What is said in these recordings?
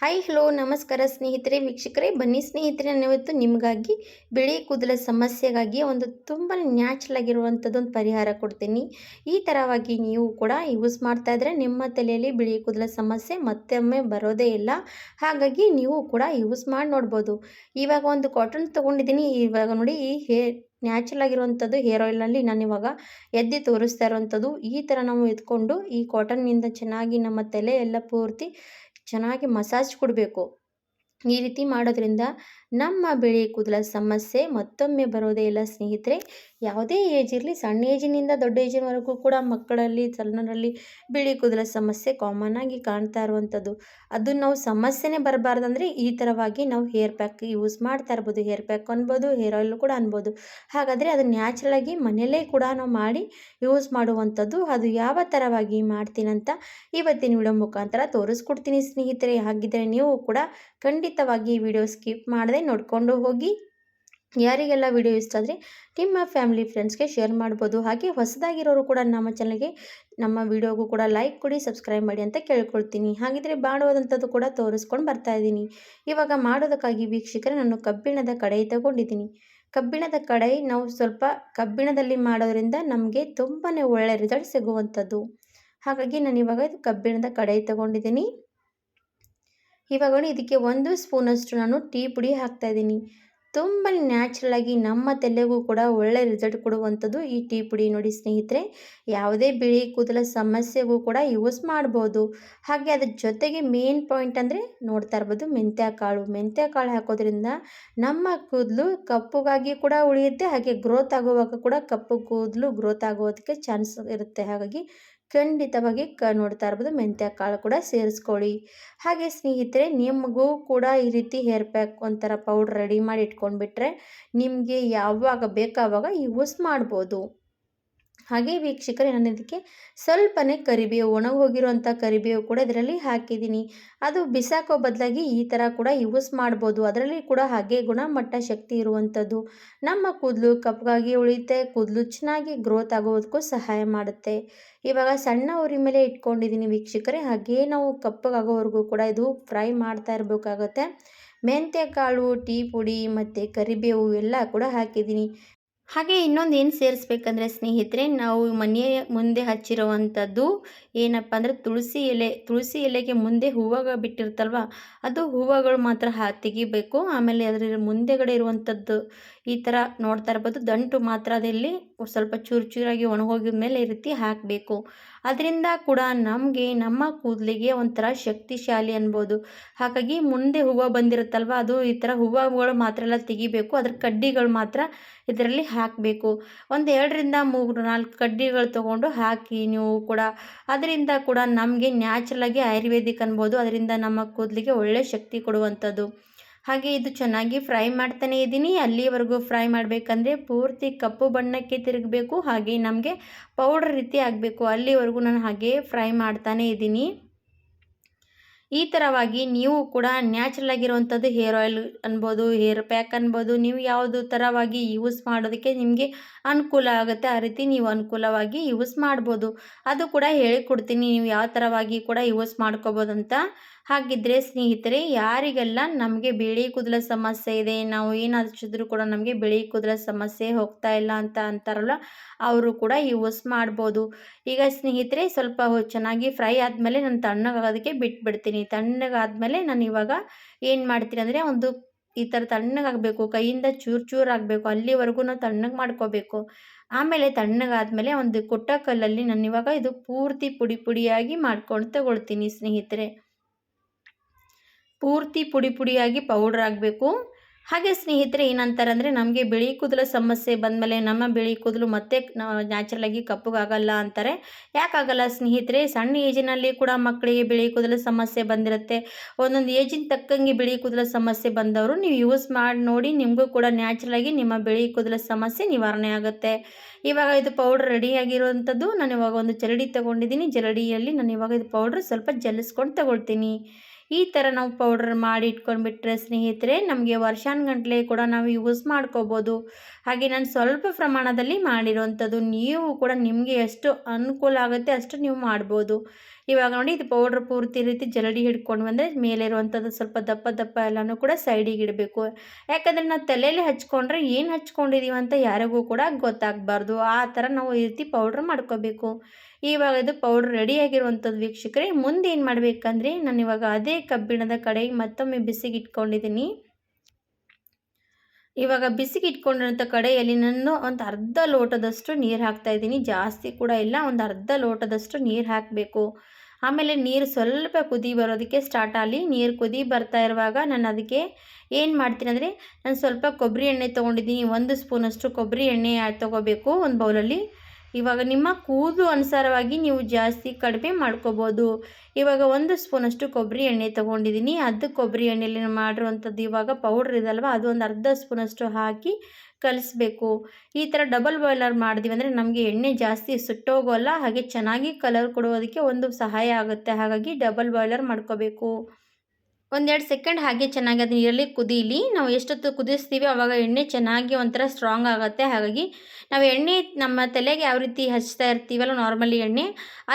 Hi hello ನಮಸ್ಕಾರ ಸ್ನೇಹಿತರೆ ವೀಕ್ಷಕರೇ ಬನ್ನಿ ಸ್ನೇಹಿತರೆ ನಾನಿವತ್ತು ನಿಮಗಾಗಿ ಬಿಳಿ ಕೂದಲ ಸಮಸ್ಯೆಗಾಗಿ ಒಂದು ತುಂಬ ನ್ಯಾಚುರಲ್ ಆಗಿರುವಂಥದ್ದು ಒಂದು ಪರಿಹಾರ ಕೊಡ್ತೀನಿ. ಈ ಥರವಾಗಿ ನೀವು ಕೂಡ ಯೂಸ್ ಮಾಡ್ತಾ ಇದ್ರೆ ನಿಮ್ಮ ತಲೆಯಲ್ಲಿ ಬಿಳಿ ಕೂದಲ ಸಮಸ್ಯೆ ಮತ್ತೊಮ್ಮೆ ಬರೋದೇ ಇಲ್ಲ. ಹಾಗಾಗಿ ನೀವು ಕೂಡ ಯೂಸ್ ಮಾಡಿ ನೋಡ್ಬೋದು. ಇವಾಗ ಒಂದು ಕಾಟನ್ ತೊಗೊಂಡಿದ್ದೀನಿ. ಇವಾಗ ನೋಡಿ ಈ ನ್ಯಾಚುರಲ್ ಆಗಿರುವಂಥದ್ದು ಹೇರ್ ಆಯಿಲ್ನಲ್ಲಿ ನಾನು ಇವಾಗ ಎದ್ದು ತೋರಿಸ್ತಾ ಇರುವಂಥದ್ದು ಈ ಥರ ನಾವು ಎತ್ಕೊಂಡು ಈ ಕಾಟನ್ನಿಂದ ಚೆನ್ನಾಗಿ ನಮ್ಮ ತಲೆ ಎಲ್ಲ ಪೂರ್ತಿ ಚೆನ್ನಾಗಿ ಮಸಾಜ್ ಕೊಡಬೇಕು. ಈ ರೀತಿ ಮಾಡೋದ್ರಿಂದ ನಮ್ಮ ಬಿಳಿ ಕೂದಲ ಸಮಸ್ಯೆ ಮತ್ತೊಮ್ಮೆ ಬರೋದೇ ಇಲ್ಲ ಸ್ನೇಹಿತರೆ. ಯಾವುದೇ ಏಜ್ ಇರಲಿ, ಸಣ್ಣ ಏಜಿನಿಂದ ದೊಡ್ಡ ಏಜಿನವರೆಗೂ ಕೂಡ ಮಕ್ಕಳಲ್ಲಿ ಸಣ್ಣರಲ್ಲಿ ಬಿಳಿ ಕೂದಲ ಸಮಸ್ಯೆ ಕಾಮನ್ ಆಗಿ ಕಾಣ್ತಾ ಇರುವಂಥದ್ದು. ಅದು ನಾವು ಸಮಸ್ಯೆನೇ ಬರಬಾರ್ದಂದ್ರೆ ಈ ಥರವಾಗಿ ನಾವು ಹೇರ್ ಪ್ಯಾಕ್ ಯೂಸ್ ಮಾಡ್ತಾ ಇರ್ಬೋದು. ಹೇರ್ ಪ್ಯಾಕ್ ಅನ್ಬೋದು, ಹೇರ್ ಆಯಿಲ್ ಕೂಡ ಅನ್ಬೋದು. ಹಾಗಾದರೆ ಅದು ನ್ಯಾಚುರಲ್ ಆಗಿ ಮನೆಯಲ್ಲೇ ಕೂಡ ನಾವು ಮಾಡಿ ಯೂಸ್ ಮಾಡುವಂಥದ್ದು. ಅದು ಯಾವ ಥರವಾಗಿ ಮಾಡ್ತೀನಂತ ಇವತ್ತಿನ ವಿಡಿಯೋ ಮುಖಾಂತರ ತೋರಿಸ್ಕೊಡ್ತೀನಿ ಸ್ನೇಹಿತರೆ. ಹಾಗಿದ್ದರೆ ನೀವು ಕೂಡ ಖಂಡಿತವಾಗಿ ಈ ವಿಡಿಯೋ ಸ್ಕಿಪ್ ಮಾಡದೆ ನೋಡಿಕೊಂಡು ಹೋಗಿ. ಯಾರಿಗೆಲ್ಲ ವಿಡಿಯೋ ಇಷ್ಟ ಆದರೆ ನಿಮ್ಮ ಫ್ಯಾಮಿಲಿ ಫ್ರೆಂಡ್ಸ್ಗೆ ಶೇರ್ ಮಾಡ್ಬೋದು. ಹಾಗೆ ಹೊಸದಾಗಿರೋರು ಕೂಡ ನಮ್ಮ ಚಾನಲ್ಗೆ ನಮ್ಮ ವಿಡಿಯೋಗೂ ಕೂಡ ಲೈಕ್ ಕೊಡಿ, ಸಬ್ಸ್ಕ್ರೈಬ್ ಮಾಡಿ ಅಂತ ಕೇಳ್ಕೊಳ್ತೀನಿ. ಹಾಗಿದ್ರೆ ಮಾಡೋದಂಥದ್ದು ಕೂಡ ತೋರಿಸ್ಕೊಂಡು ಬರ್ತಾ ಇದ್ದೀನಿ. ಇವಾಗ ಮಾಡೋದಕ್ಕಾಗಿ ವೀಕ್ಷಕರೇ ನಾನು ಕಬ್ಬಿಣದ ಕಡಾಯಿ ತಗೊಂಡಿದ್ದೀನಿ. ಕಬ್ಬಿಣದ ಕಡಾಯಿ ನಾವು ಸ್ವಲ್ಪ ಕಬ್ಬಿಣದಲ್ಲಿ ಮಾಡೋದ್ರಿಂದ ನಮಗೆ ತುಂಬಾ ಒಳ್ಳೆ ರಿಸಲ್ಟ್ ಸಿಗುವಂಥದ್ದು. ಹಾಗಾಗಿ ನಾನು ಇವಾಗ ಕಬ್ಬಿಣದ ಕಡಾಯಿ ತಗೊಂಡಿದ್ದೀನಿ. ಇವಾಗ ಇದಕ್ಕೆ 1 ಸ್ಪೂನಷ್ಟು ನಾನು ಟೀ ಪುಡಿ ಹಾಕ್ತಾಯಿದ್ದೀನಿ. ತುಂಬ ನ್ಯಾಚುರಲ್ ಆಗಿ ನಮ್ಮ ತಲೆಗೂ ಕೂಡ ಒಳ್ಳೆ ರಿಸಲ್ಟ್ ಕೊಡುವಂಥದ್ದು ಈ ಟೀ ಪುಡಿ ನೋಡಿ ಸ್ನೇಹಿತರೆ. ಯಾವುದೇ ಬಿಳಿ ಕೂದಲ ಸಮಸ್ಯೆಗೂ ಕೂಡ ಯೂಸ್ ಮಾಡ್ಬೋದು. ಹಾಗೆ ಅದ್ರ ಜೊತೆಗೆ ಮೇನ್ ಪಾಯಿಂಟ್ ಅಂದರೆ ನೋಡ್ತಾ ಇರ್ಬೋದು ಮೆಂತ್ಯ ಕಾಳು ಹಾಕೋದ್ರಿಂದ ನಮ್ಮ ಕೂದಲು ಕಪ್ಪಗಾಗಿ ಕೂಡ ಉಳಿಯುತ್ತೆ. ಹಾಗೆ ಗ್ರೋತ್ ಆಗುವಾಗ ಕೂಡ ಕಪ್ಪು ಕೂದಲು ಗ್ರೋತ್ ಆಗೋದಕ್ಕೆ ಚಾನ್ಸ್ ಇರುತ್ತೆ. ಹಾಗಾಗಿ ಖಂಡಿತವಾಗಿ ನೋಡ್ತಾ ಇರ್ಬೋದು ಮೆಂತ್ಯ ಕಾಳು ಕೂಡ ಸೇರಿಸ್ಕೊಳ್ಳಿ. ಹಾಗೆ ಸ್ನೇಹಿತರೆ ನಿಮಗೂ ಕೂಡ ಈ ರೀತಿ ಹೇರ್ ಪ್ಯಾಕ್ ಒಂಥರ ಪೌಡ್ರ್ ರೆಡಿ ಮಾಡಿ ಇಟ್ಕೊಂಡ್ಬಿಟ್ರೆ ನಿಮಗೆ ಯಾವಾಗ ಬೇಕಾವಾಗ ಯೂಸ್ ಮಾಡ್ಬೋದು. ಹಾಗೆ ವೀಕ್ಷಕರೇ ನಾನು ಇದಕ್ಕೆ ಸ್ವಲ್ಪನೇ ಕರಿಬೇವು, ಒಣಗೋಗಿರುವಂಥ ಕರಿಬೇವು ಕೂಡ ಇದರಲ್ಲಿ ಹಾಕಿದ್ದೀನಿ. ಅದು ಬಿಸಾಕೋ ಬದಲಾಗಿ ಈ ಥರ ಕೂಡ ಯೂಸ್ ಮಾಡ್ಬೋದು. ಅದರಲ್ಲಿ ಕೂಡ ಹಾಗೆ ಗುಣಮಟ್ಟ ಶಕ್ತಿ ಇರುವಂಥದ್ದು. ನಮ್ಮ ಕೂದಲು ಕಪ್ಪಗಾಗಿ ಉಳಿಯುತ್ತೆ, ಕೂದಲು ಚೆನ್ನಾಗಿ ಗ್ರೋತ್ ಆಗೋದಕ್ಕೂ ಸಹಾಯ ಮಾಡುತ್ತೆ. ಇವಾಗ ಸಣ್ಣ ಉರಿ ಮೇಲೆ ಇಟ್ಕೊಂಡಿದ್ದೀನಿ ವೀಕ್ಷಕರೇ. ಹಾಗೇ ನಾವು ಕಪ್ಪಗಾಗೋವರೆಗೂ ಕೂಡ ಇದು ಫ್ರೈ ಮಾಡ್ತಾ ಇರಬೇಕಾಗತ್ತೆ. ಮೆಂತ್ಯ ಕಾಳು, ಟೀ ಪುಡಿ ಮತ್ತು ಕರಿಬೇವು ಎಲ್ಲ ಕೂಡ ಹಾಕಿದ್ದೀನಿ. ಹಾಗೆ ಇನ್ನೊಂದು ಏನು ಸೇರಿಸ್ಬೇಕಂದ್ರೆ ಸ್ನೇಹಿತರೆ, ನಾವು ಮನೆಯ ಮುಂದೆ ಹಚ್ಚಿರುವಂಥದ್ದು ಏನಪ್ಪ ಅಂದರೆ ತುಳಸಿ ಎಲೆಗೆ ಮುಂದೆ ಹೂವಾಗ ಬಿಟ್ಟಿರುತ್ತಲ್ವ, ಅದು ಹೂವುಗಳು ಮಾತ್ರ ತೆಗಿಬೇಕು. ಆಮೇಲೆ ಅದರ ಮುಂದೆಗಡೆ ಇರುವಂಥದ್ದು ಈ ಥರ ನೋಡ್ತಾ ಇರ್ಬೋದು ದಂಟು ಮಾತ್ರ ಅದಲ್ಲಿ ಸ್ವಲ್ಪ ಚೂರಾಗಿ ಒಣಗೋಗಿದ ಮೇಲೆ ಈ ರೀತಿ ಹಾಕಬೇಕು. ಅದರಿಂದ ಕೂಡ ನಮ್ಮ ಕೂದಲಿಗೆ ಒಂಥರ ಶಕ್ತಿಶಾಲಿ ಅನ್ಬೋದು. ಹಾಗಾಗಿ ಮುಂದೆ ಹೂವು ಬಂದಿರುತ್ತಲ್ವ, ಅದು ಈ ಥರ ಹೂವುಗಳು ಮಾತ್ರ ಎಲ್ಲ ತೆಗಿಬೇಕು. ಅದ್ರ ಕಡ್ಡಿಗಳು ಮಾತ್ರ ಇದರಲ್ಲಿ ಹಾಕಬೇಕು. ಒಂದು 2ರಿಂದ 3, 4 ಕಡ್ಡಿಗಳು ತೊಗೊಂಡು ಹಾಕಿ ನೀವು ಕೂಡ. ಅದರಿಂದ ಕೂಡ ನಮಗೆ ನ್ಯಾಚುರಲಾಗಿ ಆಯುರ್ವೇದಿಕ್ ಅನ್ಬೋದು. ಅದರಿಂದ ನಮ್ಮ ಕೂದಲಿಗೆ ಒಳ್ಳೆ ಶಕ್ತಿ ಕೊಡುವಂಥದ್ದು. ಹಾಗೆ ಇದು ಚೆನ್ನಾಗಿ ಫ್ರೈ ಮಾಡ್ತಾನೆ ಇದ್ದೀನಿ. ಅಲ್ಲಿವರೆಗೂ ಫ್ರೈ ಮಾಡಬೇಕಂದ್ರೆ ಪೂರ್ತಿ ಕಪ್ಪು ಬಣ್ಣಕ್ಕೆ ತಿರುಗಬೇಕು. ಹಾಗೆ ನಮಗೆ ಪೌಡರ್ ರೀತಿ ಆಗಬೇಕು. ಅಲ್ಲಿವರೆಗೂ ನಾನು ಹಾಗೆ ಫ್ರೈ ಮಾಡ್ತಾನೆ ಇದ್ದೀನಿ. ಈ ಥರವಾಗಿ ನೀವು ಕೂಡ ನ್ಯಾಚುರಲ್ ಆಗಿರುವಂಥದ್ದು ಹೇರ್ ಆಯಿಲ್ ಅನ್ಬೋದು, ಹೇರ್ ಪ್ಯಾಕ್ ಅನ್ಬೋದು, ನೀವು ಯಾವುದು ಥರವಾಗಿ ಯೂಸ್ ಮಾಡೋದಕ್ಕೆ ನಿಮಗೆ ಅನುಕೂಲ ಆಗುತ್ತೆ ಆ ರೀತಿ ನೀವು ಅನುಕೂಲವಾಗಿ ಯೂಸ್ ಮಾಡ್ಬೋದು. ಅದು ಕೂಡ ಹೇಳಿಕೊಡ್ತೀನಿ ನೀವು ಯಾವ ಥರವಾಗಿ ಕೂಡ ಯೂಸ್ ಮಾಡ್ಕೋಬೋದಂತ. ಹಾಗಿದ್ದರೆ ಸ್ನೇಹಿತರೆ, ಯಾರಿಗೆಲ್ಲ ನಮಗೆ ಬಿಳಿ ಕೂದಲ ಸಮಸ್ಯೆ ಇದೆ, ನಾವು ಏನು ಹಚ್ಚಿದ್ರೂ ಕೂಡ ನಮಗೆ ಬಿಳಿ ಕೂದಲ ಸಮಸ್ಯೆ ಹೋಗ್ತಾ ಇಲ್ಲ ಅಂತ ಅಂತಾರಲ್ಲ, ಅವರು ಕೂಡ ಯೂಸ್ ಮಾಡ್ಬೋದು. ಈಗ ಸ್ನೇಹಿತರೆ ಸ್ವಲ್ಪ ಚೆನ್ನಾಗಿ ಫ್ರೈ ಆದಮೇಲೆ ನಾನು ತಣ್ಣಗಾಗೋದಕ್ಕೆ ಬಿಟ್ಬಿಡ್ತೀನಿ. ತಣ್ಣಗಾದ್ಮೇಲೆ ನಾನು ಇವಾಗ ಏನು ಮಾಡ್ತೀನಿ ಅಂದರೆ ಈ ಥರ ತಣ್ಣಗಾಗಬೇಕು, ಕೈಯಿಂದ ಚೂರು ಆಗಬೇಕು. ಅಲ್ಲಿವರೆಗೂ ನಾವು ತಣ್ಣಗೆ ಮಾಡ್ಕೋಬೇಕು. ಆಮೇಲೆ ತಣ್ಣಗಾದ್ಮೇಲೆ ಒಂದು ಕೊಟ್ಟ ಕಲ್ಲಲ್ಲಿ ನಾನು ಇವಾಗ ಇದು ಪೂರ್ತಿ ಪುಡಿಯಾಗಿ ಮಾಡ್ಕೊಂಡು ತಗೊಳ್ತೀನಿ ಸ್ನೇಹಿತರೆ. ಪೂರ್ತಿ ಪುಡಿಯಾಗಿ ಪೌಡ್ರ್ ಆಗಬೇಕು. ಹಾಗೆ ಸ್ನೇಹಿತರೆ ಏನಂತಾರೆ ಅಂದರೆ, ನಮಗೆ ಬಿಳಿ ಕೂದಲ ಸಮಸ್ಯೆ ಬಂದಮೇಲೆ ನಮ್ಮ ಬಿಳಿ ಕೂದಲು ಮತ್ತೆ ನ್ಯಾಚುರಲಾಗಿ ಕಪ್ಪಗಾಗಲ್ಲ ಅಂತಾರೆ. ಯಾಕಾಗಲ್ಲ ಸ್ನೇಹಿತರೆ? ಸಣ್ಣ ಏಜಿನಲ್ಲಿ ಕೂಡ ಮಕ್ಕಳಿಗೆ ಬಿಳಿ ಕೂದಲ ಸಮಸ್ಯೆ ಬಂದಿರುತ್ತೆ. ಒಂದೊಂದು ಏಜಿನ ತಕ್ಕಂಗೆ ಬಿಳಿ ಕೂದಲ ಸಮಸ್ಯೆ ಬಂದವರು ನೀವು ಯೂಸ್ ಮಾಡಿ ನೋಡಿ, ನಿಮಗೂ ಕೂಡ ನ್ಯಾಚುರಲಾಗಿ ನಿಮ್ಮ ಬಿಳಿ ಕೂದಲ ಸಮಸ್ಯೆ ನಿವಾರಣೆ ಆಗುತ್ತೆ. ಇವಾಗ ಇದು ಪೌಡ್ರ್ ರೆಡಿಯಾಗಿರುವಂಥದ್ದು. ನಾನು ಇವಾಗ ಒಂದು ಜರಡಿ ತೊಗೊಂಡಿದ್ದೀನಿ. ಜರಡಿಯಲ್ಲಿ ನಾನು ಇವಾಗ ಇದು ಪೌಡ್ರ್ ಸ್ವಲ್ಪ ಜಲ್ಲಿಸ್ಕೊಂಡು ತಗೊಳ್ತೀನಿ. ಈ ಥರ ನಾವು ಪೌಡರ್ ಮಾಡಿ ಇಟ್ಕೊಂಡ್ಬಿಟ್ರೆ ಸ್ನೇಹಿತರೆ ನಮಗೆ ವರ್ಷಾನುಗಟ್ಲೆ ಕೂಡ ನಾವು ಯೂಸ್ ಮಾಡ್ಕೋಬೋದು. ಹಾಗೆ ನಾನು ಸ್ವಲ್ಪ ಪ್ರಮಾಣದಲ್ಲಿ ಮಾಡಿರೋವಂಥದ್ದು, ನೀವು ಕೂಡ ನಿಮಗೆ ಎಷ್ಟು ಅನುಕೂಲ ಆಗುತ್ತೆ ಅಷ್ಟು ನೀವು ಮಾಡ್ಬೋದು. ಇವಾಗ ನೋಡಿ ಇದು ಪೌಡ್ರ್ ಪೂರ್ತಿ ರೀತಿ ಜರಡಿ ಹಿಡ್ಕೊಂಡು ಬಂದರೆ ಮೇಲೆ ಇರುವಂಥದ್ದು ಸ್ವಲ್ಪ ದಪ್ಪ ದಪ್ಪ ಎಲ್ಲನೂ ಕೂಡ ಸೈಡಿಗೆ ಇಡಬೇಕು. ಯಾಕಂದರೆ ನಾವು ತಲೆಯಲ್ಲಿ ಹಚ್ಕೊಂಡ್ರೆ ಏನು ಹಚ್ಕೊಂಡಿದ್ದೀವಿ ಅಂತ ಯಾರಿಗೂ ಕೂಡ ಗೊತ್ತಾಗಬಾರ್ದು. ಆ ಥರ ನಾವು ಈ ರೀತಿ ಪೌಡ್ರ್ ಮಾಡ್ಕೋಬೇಕು. ಇವಾಗ ಇದು ಪೌಡ್ರ್ ರೆಡಿಯಾಗಿರುವಂಥದ್ದು ವೀಕ್ಷಕರೇ. ಮುಂದೆ ಏನು ಮಾಡಬೇಕಂದ್ರೆ ನಾನು ಇವಾಗ ಅದೇ ಕಬ್ಬಿಣದ ಕಡೆಗೆ ಮತ್ತೊಮ್ಮೆ ಬಿಸಿಗೆ ಇಟ್ಕೊಂಡಿದ್ದೀನಿ. ಇವಾಗ ಬಿಸಿಗೆ ಇಟ್ಕೊಂಡಿರೋಂಥ ಕಡೆಯಲ್ಲಿ ನಾನು ಒಂದು ಅರ್ಧ ಲೋಟದಷ್ಟು ನೀರು ಹಾಕ್ತಾಯಿದ್ದೀನಿ. ಜಾಸ್ತಿ ಕೂಡ ಇಲ್ಲ, ಒಂದು ಅರ್ಧ ಲೋಟದಷ್ಟು ನೀರು ಹಾಕಬೇಕು. ಆಮೇಲೆ ನೀರು ಸ್ವಲ್ಪ ಕುದಿ ಬರೋದಕ್ಕೆ ಸ್ಟಾರ್ಟ್ ಆಗಲಿ. ನೀರು ಕುದಿ ಬರ್ತಾ ಇರುವಾಗ ನಾನು ಅದಕ್ಕೆ ಏನು ಮಾಡ್ತೀನಿ ಅಂದರೆ, ನಾನು ಸ್ವಲ್ಪ ಕೊಬ್ಬರಿ ಎಣ್ಣೆ ತೊಗೊಂಡಿದ್ದೀನಿ. 1 ಸ್ಪೂನಷ್ಟು ಕೊಬ್ಬರಿ ಎಣ್ಣೆ ತೊಗೋಬೇಕು ಒಂದು ಬೌಲಲ್ಲಿ. ಇವಾಗ ನಿಮ್ಮ ಕೂದಲು ಅನುಸಾರವಾಗಿ ನೀವು ಜಾಸ್ತಿ ಕಡಿಮೆ ಮಾಡ್ಕೋಬೋದು. ಇವಾಗ 1 ಸ್ಪೂನಷ್ಟು ಕೊಬ್ಬರಿ ಎಣ್ಣೆ ತೊಗೊಂಡಿದ್ದೀನಿ. ಅದು ಕೊಬ್ಬರಿ ಎಣ್ಣೆಯಲ್ಲಿ ಮಾಡಿರುವಂಥದ್ದು ಇವಾಗ ಪೌಡ್ರ್ ಇದಲ್ವ, ಅದು ಒಂದು ಅರ್ಧ ಸ್ಪೂನಷ್ಟು ಹಾಕಿ ಕಲಿಸ್ಬೇಕು. ಈ ಥರ ಡಬಲ್ ಬಾಯ್ಲರ್ ಮಾಡಿದ್ವಿ ಅಂದರೆ ನಮಗೆ ಎಣ್ಣೆ ಜಾಸ್ತಿ ಸುಟ್ಟೋಗೋಲ್ಲ, ಹಾಗೆ ಚೆನ್ನಾಗಿ ಕಲರ್ ಕೊಡೋದಕ್ಕೆ ಒಂದು ಸಹಾಯ ಆಗುತ್ತೆ. ಹಾಗಾಗಿ ಡಬಲ್ ಬಾಯ್ಲರ್ ಮಾಡ್ಕೋಬೇಕು. 1-2 ಸೆಕೆಂಡ್ ಹಾಗೆ ಚೆನ್ನಾಗಿ ಅದು ನೀರಲ್ಲಿ ಕುದೀಲಿ. ನಾವು ಎಷ್ಟೊತ್ತು ಕುದಿಸ್ತೀವಿ ಆವಾಗ ಎಣ್ಣೆ ಚೆನ್ನಾಗಿ ಒಂಥರ ಸ್ಟ್ರಾಂಗ್ ಆಗುತ್ತೆ. ಹಾಗಾಗಿ ನಾವು ಎಣ್ಣೆ ನಮ್ಮ ತಲೆಗೆ ಯಾವ ರೀತಿ ಹಚ್ತಾ ಇರ್ತೀವಲ್ಲ ನಾರ್ಮಲಿ ಎಣ್ಣೆ,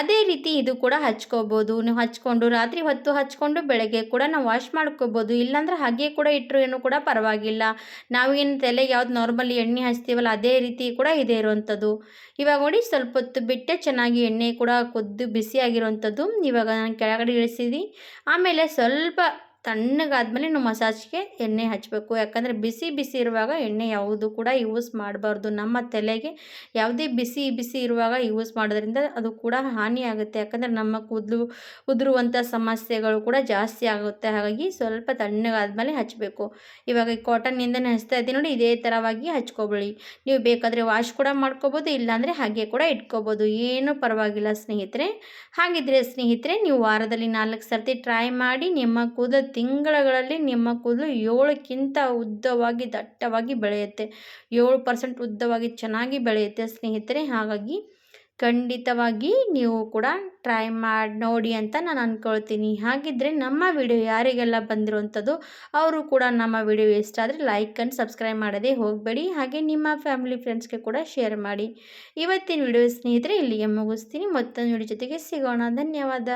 ಅದೇ ರೀತಿ ಇದು ಕೂಡ ಹಚ್ಕೋಬೋದು. ನೀವು ಹಚ್ಕೊಂಡು ರಾತ್ರಿ ಹೊತ್ತು ಹಚ್ಕೊಂಡು ಬೆಳಗ್ಗೆ ಕೂಡ ನಾವು ವಾಶ್ ಮಾಡ್ಕೋಬೋದು. ಇಲ್ಲಾಂದ್ರೆ ಹಾಗೆ ಕೂಡ ಇಟ್ಟರು ಏನೂ ಕೂಡ ಪರವಾಗಿಲ್ಲ. ನಾವೇನು ತಲೆಗೆ ಯಾವ್ದು ನಾರ್ಮಲಿ ಎಣ್ಣೆ ಹಚ್ತೀವಲ್ಲ ಅದೇ ರೀತಿ ಕೂಡ ಇದೇ ಇರುವಂಥದ್ದು. ಇವಾಗ ನೋಡಿ ಸ್ವಲ್ಪ ಹೊತ್ತು ಬಿಟ್ಟೆ ಚೆನ್ನಾಗಿ ಎಣ್ಣೆ ಕೂಡ ಕುದ್ದು ಬಿಸಿಯಾಗಿರುವಂಥದ್ದು. ಇವಾಗ ನಾನು ಕೆಳಗಡೆ ಇಳಿಸಿದಿ. ಆಮೇಲೆ ಸ್ವಲ್ಪ ತಣ್ಣಗಾದ್ಮೇಲೆ ನಾವು ಮಸಾಜ್ಗೆ ಎಣ್ಣೆ ಹಚ್ಚಬೇಕು. ಯಾಕಂದರೆ ಬಿಸಿ ಬಿಸಿ ಇರುವಾಗ ಎಣ್ಣೆ ಯಾವುದು ಕೂಡ ಯೂಸ್ ಮಾಡಬಾರ್ದು. ನಮ್ಮ ತಲೆಗೆ ಯಾವುದೇ ಬಿಸಿ ಬಿಸಿ ಇರುವಾಗ ಯೂಸ್ ಮಾಡೋದ್ರಿಂದ ಅದು ಕೂಡ ಹಾನಿಯಾಗುತ್ತೆ. ಯಾಕಂದರೆ ನಮ್ಮ ಕೂದಲು ಉದುರುವಂಥ ಸಮಸ್ಯೆಗಳು ಕೂಡ ಜಾಸ್ತಿ ಆಗುತ್ತೆ. ಹಾಗಾಗಿ ಸ್ವಲ್ಪ ತಣ್ಣಗಾದ್ಮೇಲೆ ಹಚ್ಚಬೇಕು. ಇವಾಗ ಈ ಕಾಟನ್ನಿಂದನೇ ಹಚ್ತಾ ಇದ್ದೀನಿ ನೋಡಿ, ಇದೇ ಥರವಾಗಿ ಹಚ್ಕೊಬೇಡಿ. ನೀವು ಬೇಕಾದರೆ ವಾಶ್ ಕೂಡ ಮಾಡ್ಕೋಬೋದು, ಇಲ್ಲಾಂದರೆ ಹಾಗೆ ಕೂಡ ಇಟ್ಕೋಬೋದು, ಏನೂ ಪರವಾಗಿಲ್ಲ ಸ್ನೇಹಿತರೆ. ಹಾಗಿದ್ರೆ ಸ್ನೇಹಿತರೆ ನೀವು ವಾರದಲ್ಲಿ 4 ಸರ್ತಿ ಟ್ರೈ ಮಾಡಿ. ನಿಮ್ಮ ಕೂದಲು ತಿಂಗಳಲ್ಲಿ ನಿಮ್ಮ ಕೂದಲು 7ಕ್ಕಿಂತ ಉದ್ದವಾಗಿ ದಟ್ಟವಾಗಿ ಬೆಳೆಯುತ್ತೆ. 7% ಉದ್ದವಾಗಿ ಚೆನ್ನಾಗಿ ಬೆಳೆಯುತ್ತೆ ಸ್ನೇಹಿತರೆ. ಹಾಗಾಗಿ ಖಂಡಿತವಾಗಿ ನೀವು ಕೂಡ ಟ್ರೈ ಮಾಡಿ ನೋಡಿ ಅಂತ ನಾನು ಅಂದ್ಕೊಳ್ತೀನಿ. ಹಾಗಿದ್ದರೆ ನಮ್ಮ ವಿಡಿಯೋ ಯಾರಿಗೆಲ್ಲ ಬಂದಿರುವಂಥದ್ದು ಅವರು ಕೂಡ ನಮ್ಮ ವಿಡಿಯೋ ಇಷ್ಟ ಆದರೆ ಲೈಕ್ ಆ್ಯಂಡ್ ಸಬ್ಸ್ಕ್ರೈಬ್ ಮಾಡೋದೇ ಹೋಗಬೇಡಿ. ಹಾಗೆ ನಿಮ್ಮ ಫ್ಯಾಮಿಲಿ ಫ್ರೆಂಡ್ಸ್ಗೆ ಕೂಡ ಶೇರ್ ಮಾಡಿ. ಇವತ್ತಿನ ವಿಡಿಯೋ ಸ್ನೇಹಿತರೆ ಇಲ್ಲಿಗೆ ಮುಗಿಸ್ತೀನಿ. ಮತ್ತೊಂದು ವಿಡಿಯೋ ಜೊತೆಗೆ ಸಿಗೋಣ. ಧನ್ಯವಾದ.